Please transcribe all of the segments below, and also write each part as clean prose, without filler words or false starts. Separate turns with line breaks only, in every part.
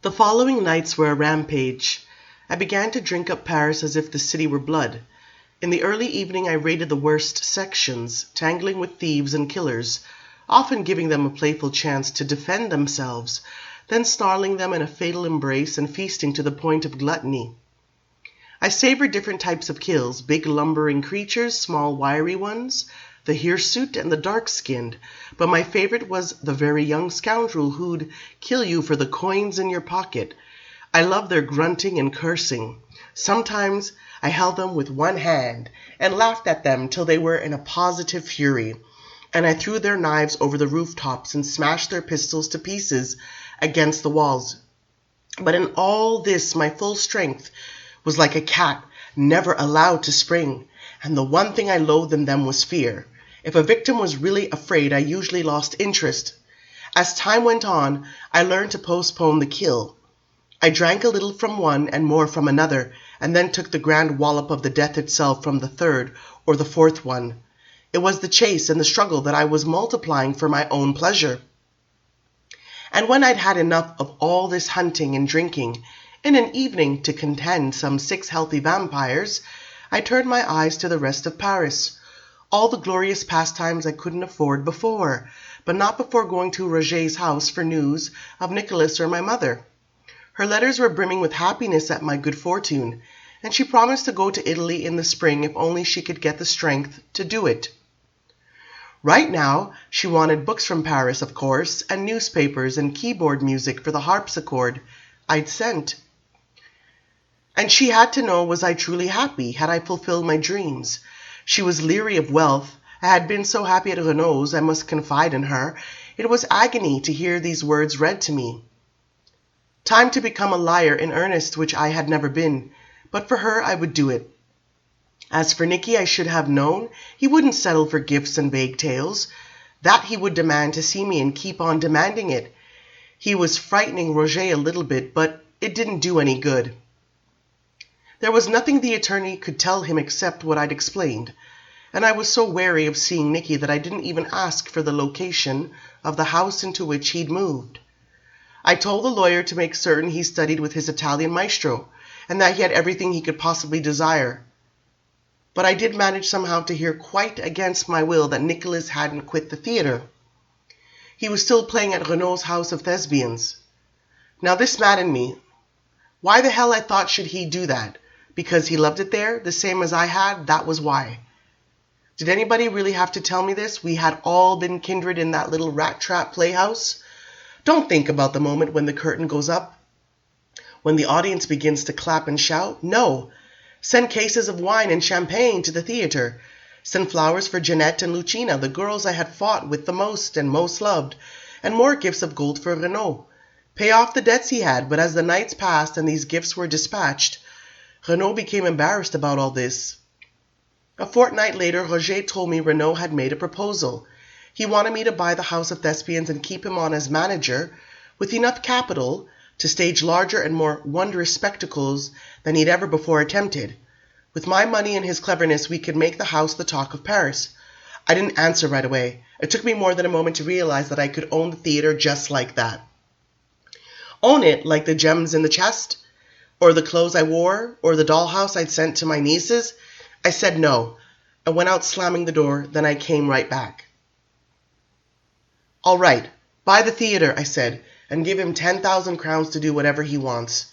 The following nights were a rampage. I began to drink up Paris as if the city were blood. In the early evening I raided the worst sections, tangling with thieves and killers, often giving them a playful chance to defend themselves, then snarling them in a fatal embrace and feasting to the point of gluttony. I savored different types of kills, big lumbering creatures, small wiry ones, the hirsute and the dark-skinned, but my favorite was the very young scoundrel who'd kill you for the coins in your pocket. I loved their grunting and cursing. Sometimes I held them with one hand and laughed at them till they were in a positive fury, and I threw their knives over the rooftops and smashed their pistols to pieces against the walls. But in all this my full strength was like a cat, never allowed to spring, and the one thing I loathed in them was fear. If a victim was really afraid, I usually lost interest. As time went on, I learned to postpone the kill. I drank a little from one and more from another, and then took the grand wallop of the death itself from the third or the fourth one. It was the chase and the struggle that I was multiplying for my own pleasure. And when I'd had enough of all this hunting and drinking, in an evening to contend some 6 healthy vampires, I turned my eyes to the rest of Paris. All the glorious pastimes I couldn't afford before, but not before going to Roger's house for news of Nicolas or my mother. Her letters were brimming with happiness at my good fortune, and she promised to go to Italy in the spring if only she could get the strength to do it. Right now, she wanted books from Paris, of course, and newspapers and keyboard music for the harpsichord I'd sent. And she had to know, was I truly happy? Had I fulfilled my dreams? She was leery of wealth. I had been so happy at Renaud's, I must confide in her. It was agony to hear these words read to me. Time to become a liar in earnest, which I had never been, but for her I would do it. As for Nicky, I should have known he wouldn't settle for gifts and vague tales. That he would demand to see me and keep on demanding it. He was frightening Roger a little bit, but it didn't do any good. There was nothing the attorney could tell him except what I'd explained, and I was so wary of seeing Nicky that I didn't even ask for the location of the house into which he'd moved. I told the lawyer to make certain he studied with his Italian maestro, and that he had everything he could possibly desire. But I did manage somehow to hear quite against my will that Nicolas hadn't quit the theatre. He was still playing at Renaud's house of Thesbians. Now this maddened me. Why the hell I thought should he do that? Because he loved it there, the same as I had, that was why. Did anybody really have to tell me this? We had all been kindred in that little rat-trap playhouse. Don't think about the moment when the curtain goes up, when the audience begins to clap and shout. No. Send cases of wine and champagne to the theatre. Send flowers for Jeanette and Lucina, the girls I had fought with the most and most loved, and more gifts of gold for Renaud. Pay off the debts he had, but as the nights passed and these gifts were dispatched, Renaud became embarrassed about all this. A fortnight later, Roger told me Renaud had made a proposal. He wanted me to buy the house of Thesbians and keep him on as manager, with enough capital to stage larger and more wondrous spectacles than he'd ever before attempted. With my money and his cleverness, we could make the house the talk of Paris. I didn't answer right away. It took me more than a moment to realize that I could own the theatre just like that. Own it like the gems in the chest, or the clothes I wore, or the dollhouse I'd sent to my nieces. I said no. I went out slamming the door, then I came right back. All right, buy the theatre, I said, and give him 10,000 crowns to do whatever he wants.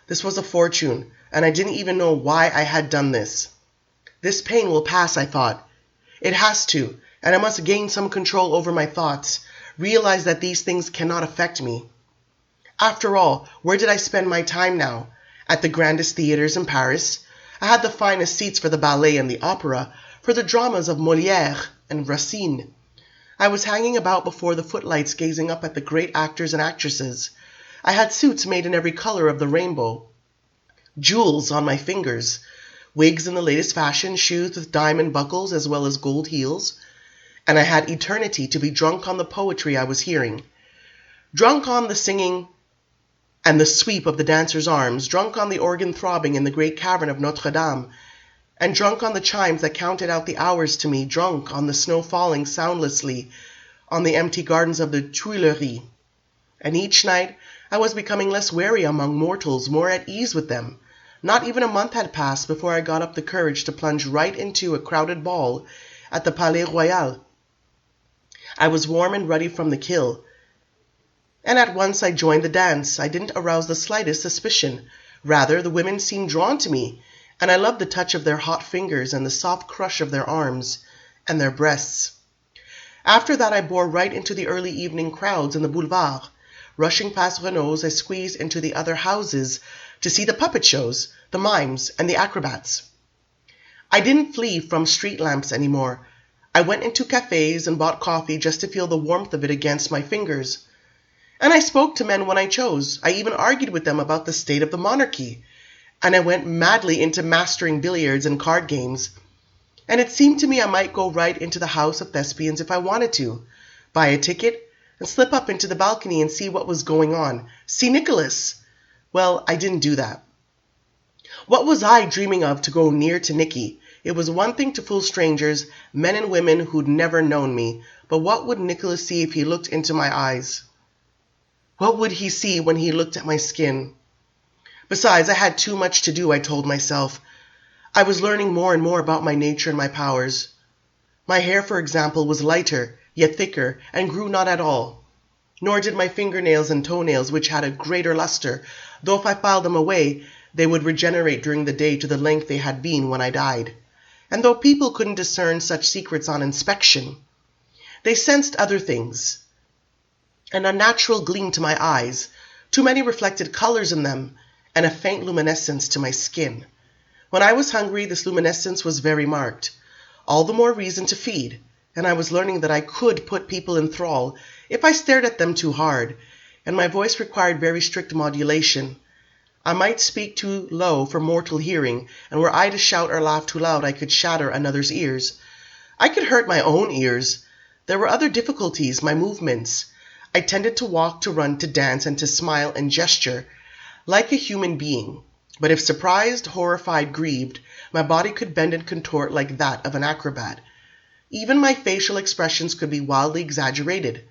This was a fortune, and I didn't even know why I had done this. This pain will pass, I thought. It has to, and I must gain some control over my thoughts, realize that these things cannot affect me. After all, where did I spend my time now? At the grandest theatres in Paris. I had the finest seats for the ballet and the opera, for the dramas of Molière and Racine. I was hanging about before the footlights gazing up at the great actors and actresses. I had suits made in every color of the rainbow, jewels on my fingers, wigs in the latest fashion, shoes with diamond buckles as well as gold heels, and I had eternity to be drunk on the poetry I was hearing, drunk on the singing and the sweep of the dancers' arms, drunk on the organ throbbing in the great cavern of Notre Dame, and drunk on the chimes that counted out the hours to me, drunk on the snow falling soundlessly on the empty gardens of the Tuileries. And each night I was becoming less wary among mortals, more at ease with them. Not even a month had passed before I got up the courage to plunge right into a crowded ball at the Palais Royal. I was warm and ruddy from the kill, and at once I joined the dance. I didn't arouse the slightest suspicion. Rather, the women seemed drawn to me, and I loved the touch of their hot fingers and the soft crush of their arms and their breasts. After that I bore right into the early evening crowds in the boulevard. Rushing past Renaud's, I squeezed into the other houses to see the puppet shows, the mimes, and the acrobats. I didn't flee from street lamps anymore. I went into cafes and bought coffee just to feel the warmth of it against my fingers. And I spoke to men when I chose. I even argued with them about the state of the monarchy. And I went madly into mastering billiards and card games. And it seemed to me I might go right into the house of Thesbians if I wanted to, buy a ticket, and slip up into the balcony and see what was going on. See Nicolas! Well, I didn't do that. What was I dreaming of to go near to Nicky? It was one thing to fool strangers, men and women who'd never known me, but what would Nicolas see if he looked into my eyes? What would he see when he looked at my skin? Besides, I had too much to do, I told myself. I was learning more and more about my nature and my powers. My hair, for example, was lighter, yet thicker, and grew not at all. Nor did my fingernails and toenails, which had a greater luster, though if I filed them away, they would regenerate during the day to the length they had been when I died. And though people couldn't discern such secrets on inspection, they sensed other things. An unnatural gleam to my eyes, too many reflected colors in them, and a faint luminescence to my skin. When I was hungry, this luminescence was very marked. All the more reason to feed, and I was learning that I could put people in thrall if I stared at them too hard, and my voice required very strict modulation. I might speak too low for mortal hearing, and were I to shout or laugh too loud, I could shatter another's ears. I could hurt my own ears. There were other difficulties, my movements. I tended to walk, to run, to dance, and to smile and gesture, like a human being. But if surprised, horrified, grieved, my body could bend and contort like that of an acrobat. Even my facial expressions could be wildly exaggerated.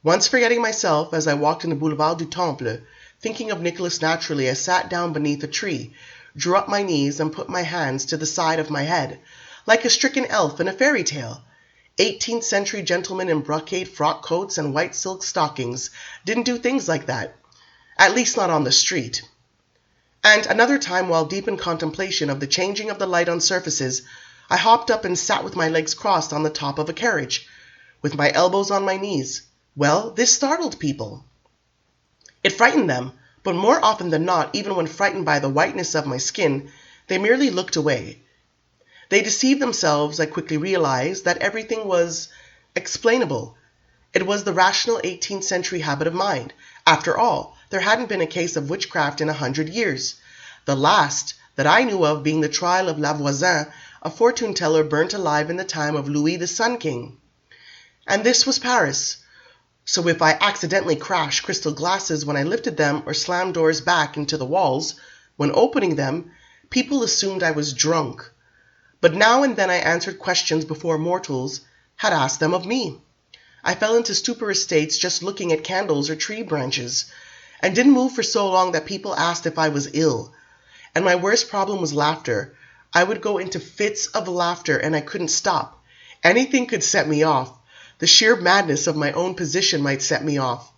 Once forgetting myself, as I walked in the Boulevard du Temple, thinking of Nicolas naturally, I sat down beneath a tree, drew up my knees, and put my hands to the side of my head, like a stricken elf in a fairy tale. 18th century gentlemen in brocade frock coats and white silk stockings didn't do things like that, at least not on the street. And another time, while deep in contemplation of the changing of the light on surfaces, I hopped up and sat with my legs crossed on the top of a carriage, with my elbows on my knees. Well, this startled people. It frightened them, but more often than not, even when frightened by the whiteness of my skin, they merely looked away. They deceived themselves. I quickly realized that everything was explainable. It was the rational 18th century habit of mind. After all, there hadn't been a case of witchcraft in 100 years. The last that I knew of being the trial of Lavoisin, a fortune-teller burnt alive in the time of Louis the Sun King. And this was Paris. So if I accidentally crashed crystal glasses when I lifted them or slammed doors back into the walls, when opening them, people assumed I was drunk. But now and then I answered questions before mortals had asked them of me. I fell into stuporous states just looking at candles or tree branches, and didn't move for so long that people asked if I was ill. And my worst problem was laughter. I would go into fits of laughter and I couldn't stop. Anything could set me off. The sheer madness of my own position might set me off.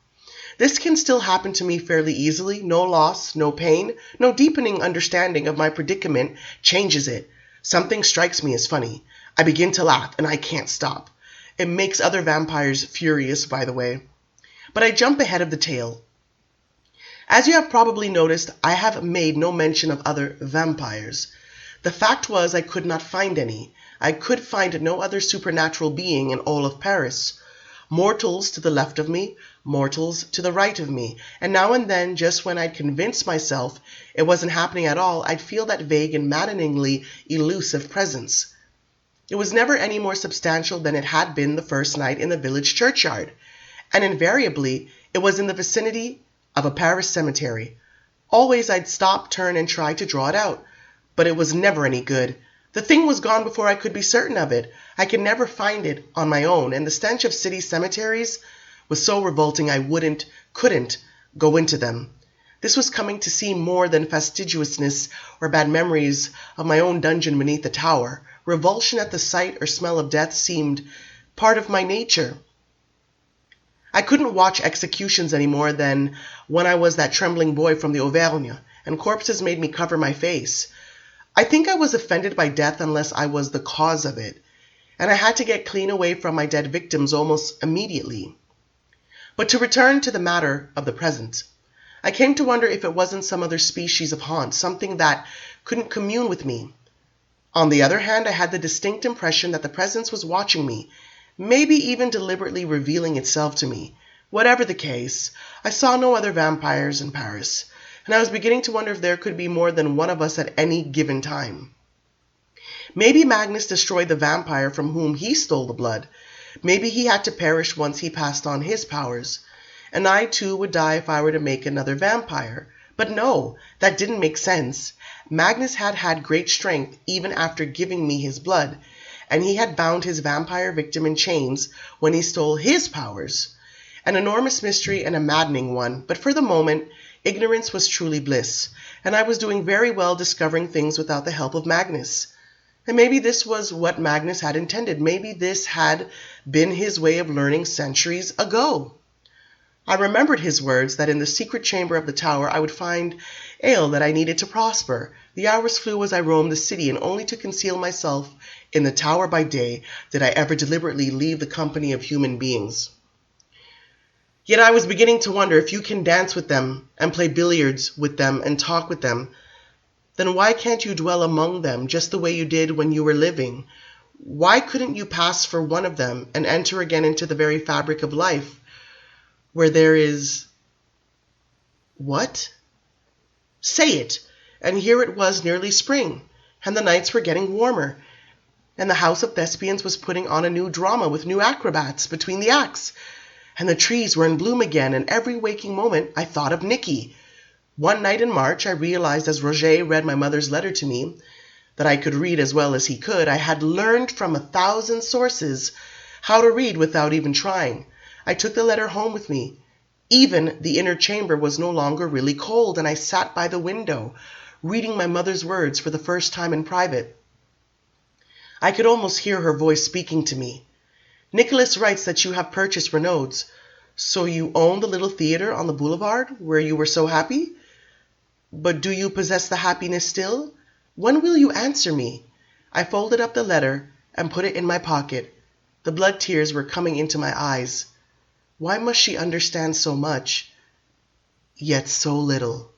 This can still happen to me fairly easily. No loss, no pain, no deepening understanding of my predicament changes it. Something strikes me as funny. I begin to laugh and I can't stop. It makes other vampires furious, by the way. But I jump ahead of the tale. As you have probably noticed, I have made no mention of other vampires. The fact was I could not find any. I could find no other supernatural being in all of Paris. Mortals to the left of me, mortals to the right of me, and now and then, just when I'd convinced myself it wasn't happening at all, I'd feel that vague and maddeningly elusive presence. It was never any more substantial than it had been the first night in the village churchyard, and invariably it was in the vicinity of a Paris cemetery. Always I'd stop, turn, and try to draw it out, but it was never any good. The thing was gone before I could be certain of it. I could never find it on my own, and the stench of city cemeteries was so revolting I couldn't, go into them. This was coming to seem more than fastidiousness or bad memories of my own dungeon beneath the tower. Revulsion at the sight or smell of death seemed part of my nature. I couldn't watch executions any more than when I was that trembling boy from the Auvergne, and corpses made me cover my face. I think I was offended by death unless I was the cause of it, and I had to get clean away from my dead victims almost immediately. But to return to the matter of the present, I came to wonder if it wasn't some other species of haunt, something that couldn't commune with me. On the other hand, I had the distinct impression that the presence was watching me, maybe even deliberately revealing itself to me. Whatever the case, I saw no other vampires in Paris, and I was beginning to wonder if there could be more than one of us at any given time. Maybe Magnus destroyed the vampire from whom he stole the blood. Maybe he had to perish once he passed on his powers, and I too would die if I were to make another vampire. But no, that didn't make sense. Magnus had had great strength even after giving me his blood, and he had bound his vampire victim in chains when he stole his powers. An enormous mystery and a maddening one, but for the moment, ignorance was truly bliss, and I was doing very well discovering things without the help of Magnus. And maybe this was what Magnus had intended. Maybe this had been his way of learning centuries ago. I remembered his words that in the secret chamber of the tower I would find ale that I needed to prosper. The hours flew as I roamed the city, and only to conceal myself in the tower by day did I ever deliberately leave the company of human beings. Yet I was beginning to wonder, if you can dance with them and play billiards with them and talk with them, then why can't you dwell among them just the way you did when you were living? Why couldn't you pass for one of them and enter again into the very fabric of life, where there is... What? Say it! And here it was nearly spring, and the nights were getting warmer, and the house of Thesbians was putting on a new drama with new acrobats between the acts, and the trees were in bloom again, and every waking moment I thought of Nicky. One night in March I realized, as Roger read my mother's letter to me, that I could read as well as he could. I had learned from 1,000 sources how to read without even trying. I took the letter home with me. Even the inner chamber was no longer really cold, and I sat by the window, reading my mother's words for the first time in private. I could almost hear her voice speaking to me. Nicolas writes that you have purchased Renaud's. So you own the little theater on the boulevard where you were so happy? But do you possess the happiness still? When will you answer me? I folded up the letter and put it in my pocket. The blood tears were coming into my eyes. Why must she understand so much, yet so little?